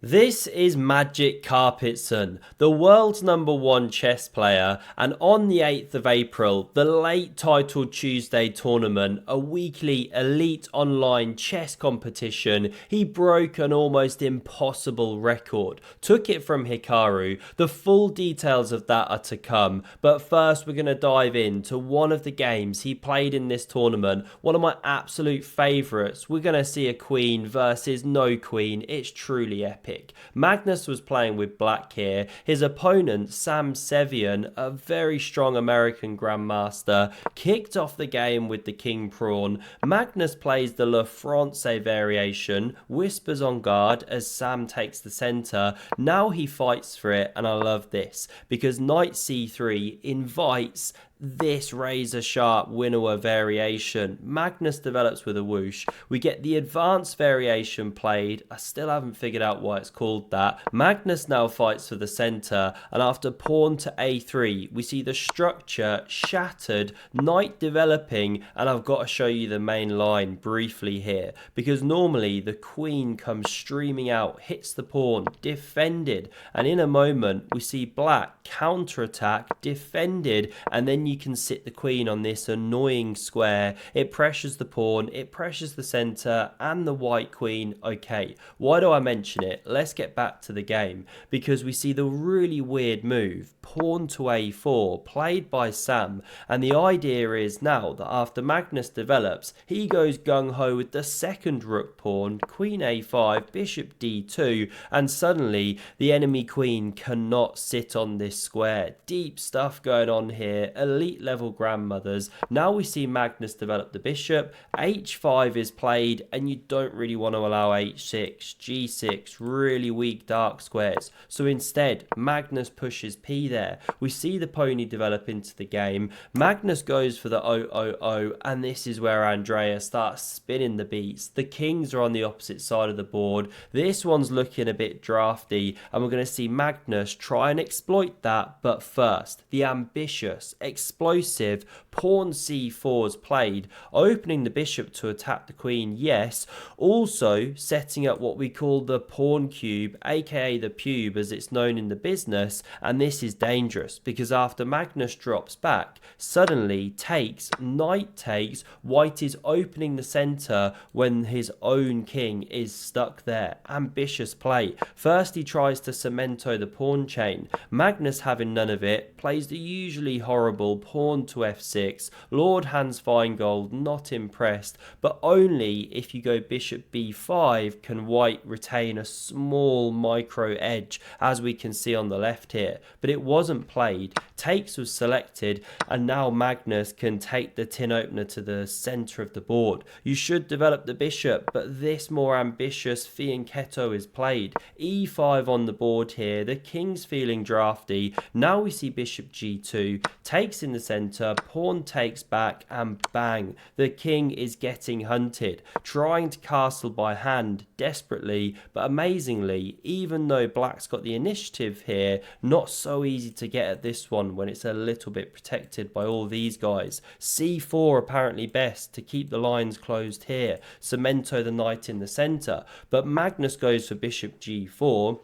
This is Magnus Carlsen, the world's #1 chess player, and on the 8th of April, the late titled Tuesday tournament, a weekly elite online chess competition, he broke an almost impossible record. Took it from Hikaru. The full details of that are to come, but first we're going to dive into one of the games he played in this tournament, one of my absolute favourites. We're going to see a queen versus no queen. It's truly epic. Magnus was playing with black here. His opponent, Sevian, a very strong American grandmaster, kicked off the game with the king pawn. Magnus plays the La France variation, whispers on guard as Sam takes the centre. Now he fights for it, and I love this because knight c3 invites this razor sharp winnower variation. Magnus develops with a whoosh. We get the advanced variation played. I still haven't figured out why it's called that. Magnus now fights for the center, and after pawn to a3 we see the structure shattered, knight developing, and I've got to show you the main line briefly here because normally the queen comes streaming out, hits the pawn, defended, and in a moment we see black counterattack, defended, and then you can sit the queen on this annoying square. It pressures the pawn, it pressures the center and the white queen. Okay, why do I mention it? Let's get back to the game because we see the really weird move, pawn to a4, played by Sam, and the idea is now that after Magnus develops, he goes gung-ho with the second rook pawn, queen a5, bishop d2, and suddenly the enemy queen cannot sit on this square. Deep stuff going on here, elite level grandmothers. Now we see Magnus develop the bishop, h5 is played, and you don't really want to allow h6, g6, really weak dark squares. So instead, Magnus pushes p there. We see the pony develop into the game. Magnus goes for the 000, and this is where Andrea starts spinning the beats. The kings are on the opposite side of the board. This one's looking a bit drafty, and we're going to see Magnus try and exploit that, but first, the ambitious, explosive pawn c4 is played, opening the bishop to attack the queen, yes, also setting up what we call the pawn cube, aka the pube as it's known in the business, and this is dangerous because after Magnus drops back, suddenly takes, knight takes, white is opening the center when his own king is stuck there. Ambitious play. First he tries to cemento the pawn chain. Magnus, having none of it, plays the usually horrible pawn to f6. Lord Hans Feingold not impressed, but only if you go bishop b5 can white retain a small micro edge, as we can see on the left here, but it wasn't played. Takes was selected, and now Magnus can take the tin opener to the center of the board. You should develop the bishop, but this more ambitious fianchetto is played. e5 on the board here. The king's feeling drafty. Now we see bishop g2, takes in the center, pawn takes back, and bang, the king is getting hunted. Trying to castle by hand desperately, but amazingly, even though black's got the initiative here, not so easy to get at this one when it's a little bit protected by all these guys. c4 apparently best to keep the lines closed here, cemento the knight in the center, but Magnus goes for bishop g4.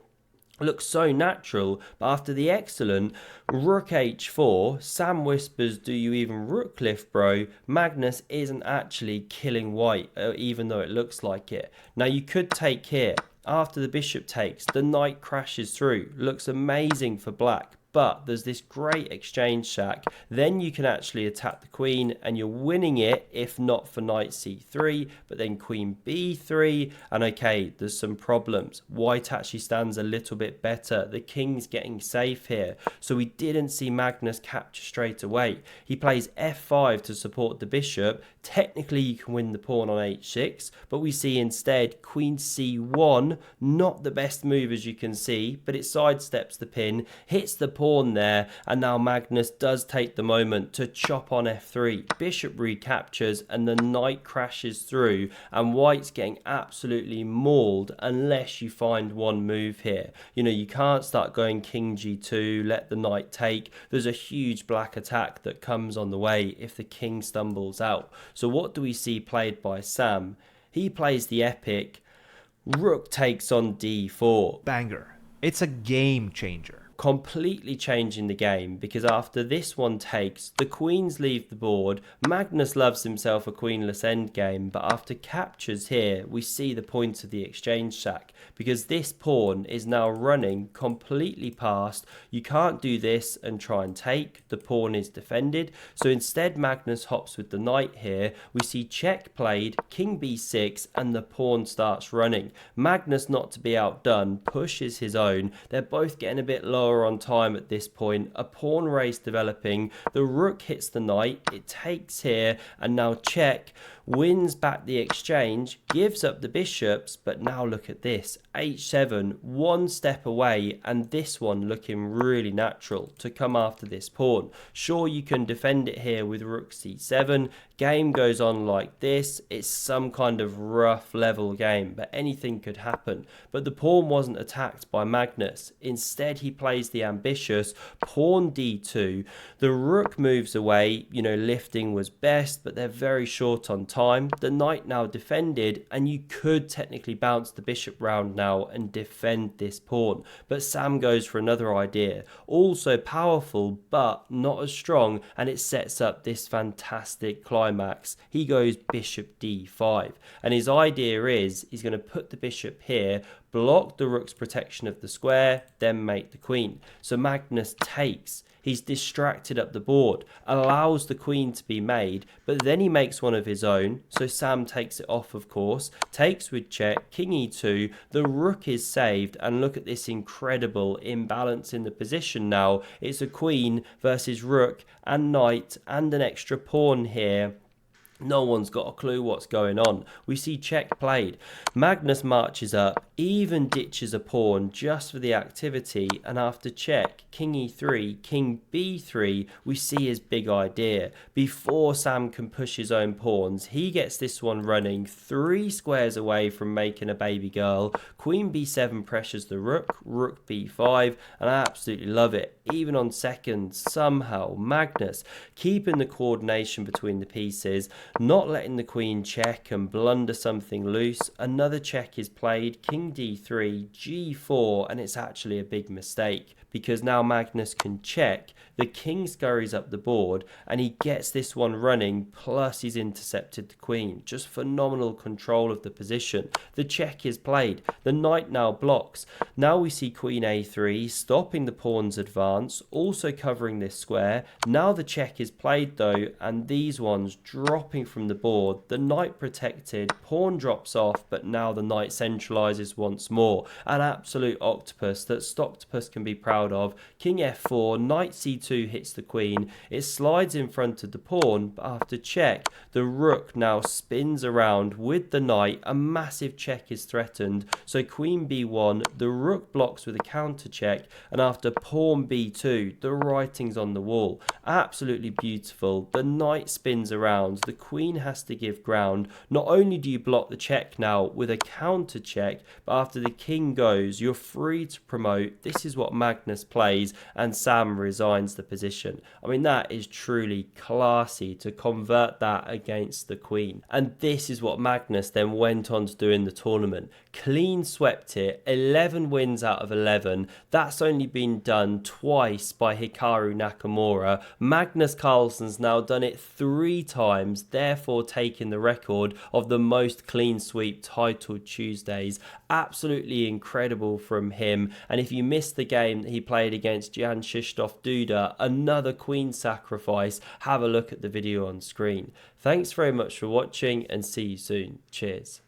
Looks so natural, but after the excellent rook h4, Sam whispers, do you even rook cliff, bro? Magnus isn't actually killing white, even though it looks like it. Now you could take here. After the bishop takes, the knight crashes through. Looks amazing for black, but there's this great exchange sack. Then you can actually attack the queen, and you're winning it if not for knight c3, but then queen b3, and okay, there's some problems. White actually stands a little bit better. The king's getting safe here, so we didn't see Magnus capture straight away. He plays f5 to support the bishop. Technically you can win the pawn on h6, but we see instead queen c1, not the best move as you can see, but it sidesteps the pin, hits the pawn there, and now Magnus does take the moment to chop on f3. Bishop recaptures, and the knight crashes through, and white's getting absolutely mauled unless you find one move here. You know, you can't start going king g2, let the knight take. There's a huge black attack that comes on the way if the king stumbles out. So what do we see played by Sam? He plays the epic Rook takes on d4. Banger. It's a game changer. Completely changing the game, because after this one takes, the queens leave the board. Magnus loves himself a queenless endgame, but after captures here, we see the point of the exchange sack, because this pawn is now running completely past. You can't do this and try and take, the pawn is defended, so instead Magnus hops with the knight here. We see check played, king b6, and the pawn starts running. Magnus, not to be outdone, pushes his own. They're both getting a bit lower on time at this point. A pawn race developing. The rook hits the knight. It takes here, and now check wins back the exchange, gives up the bishops, but now look at this. h7, one step away, and this one looking really natural to come after this pawn. Sure, you can defend it here with rook c7. Game goes on like this. It's some kind of rough level game, but anything could happen. But the pawn wasn't attacked by Magnus. Instead, he plays the ambitious pawn d2. The rook moves away. Lifting was best, but they're very short on time. The knight now defended, and you could technically bounce the bishop round now and defend this pawn. But Sam goes for another idea. Also powerful, but not as strong, and it sets up this fantastic climax. He goes bishop d5, and his idea is he's going to put the bishop here, block the rook's protection of the square, then mate the queen. So Magnus takes. He's distracted up the board, allows the queen to be made, but then he makes one of his own. So Sam takes it off, of course, takes with check, king e2, the rook is saved, and look at this incredible imbalance in the position now. It's a queen versus rook and knight and an extra pawn here. No one's got a clue what's going on. We see check played. Magnus marches up, even ditches a pawn just for the activity, and after check, king e3, king b3, we see his big idea. Before Sam can push his own pawns, he gets this one running 3 squares away from making a baby girl. Queen b7 pressures the rook, rook b5, and I absolutely love it. Even on second, somehow Magnus keeping the coordination between the pieces, not letting the queen check and blunder something loose. Another check is played, king d3, g4, and it's actually a big mistake, because now Magnus can check, the king scurries up the board, and he gets this one running, plus he's intercepted the queen. Just phenomenal control of the position. The check is played, the knight now blocks. Now we see queen a3, stopping the pawn's advance, also covering this square. Now the check is played though, and these ones dropping from the board. The knight protected, pawn drops off, but now the knight centralizes once more. An absolute octopus that Stoctopus can be proud of. King f4, knight c2 hits the queen. It slides in front of the pawn, but after check, the rook now spins around with the knight. A massive check is threatened, so queen b1, the rook blocks with a counter check, and after pawn b2, the writing's on the wall. Absolutely beautiful. The knight spins around, the queen has to give ground. Not only do you block the check now with a counter check, but after the king goes, you're free to promote. This is what Magnus plays, and Sam resigns the position. I mean, that is truly classy to convert that against the queen. And this is what Magnus then went on to do in the tournament. Clean swept it, 11 wins out of 11. That's only been done twice by Hikaru Nakamura. Magnus Carlsen's now done it 3 times, therefore taking the record of the most clean sweep titled Tuesdays. Absolutely incredible from him. And if you missed the game that he played against Jan Krzysztof Duda, another queen sacrifice, have a look at the video on screen. Thanks very much for watching, and see you soon. Cheers.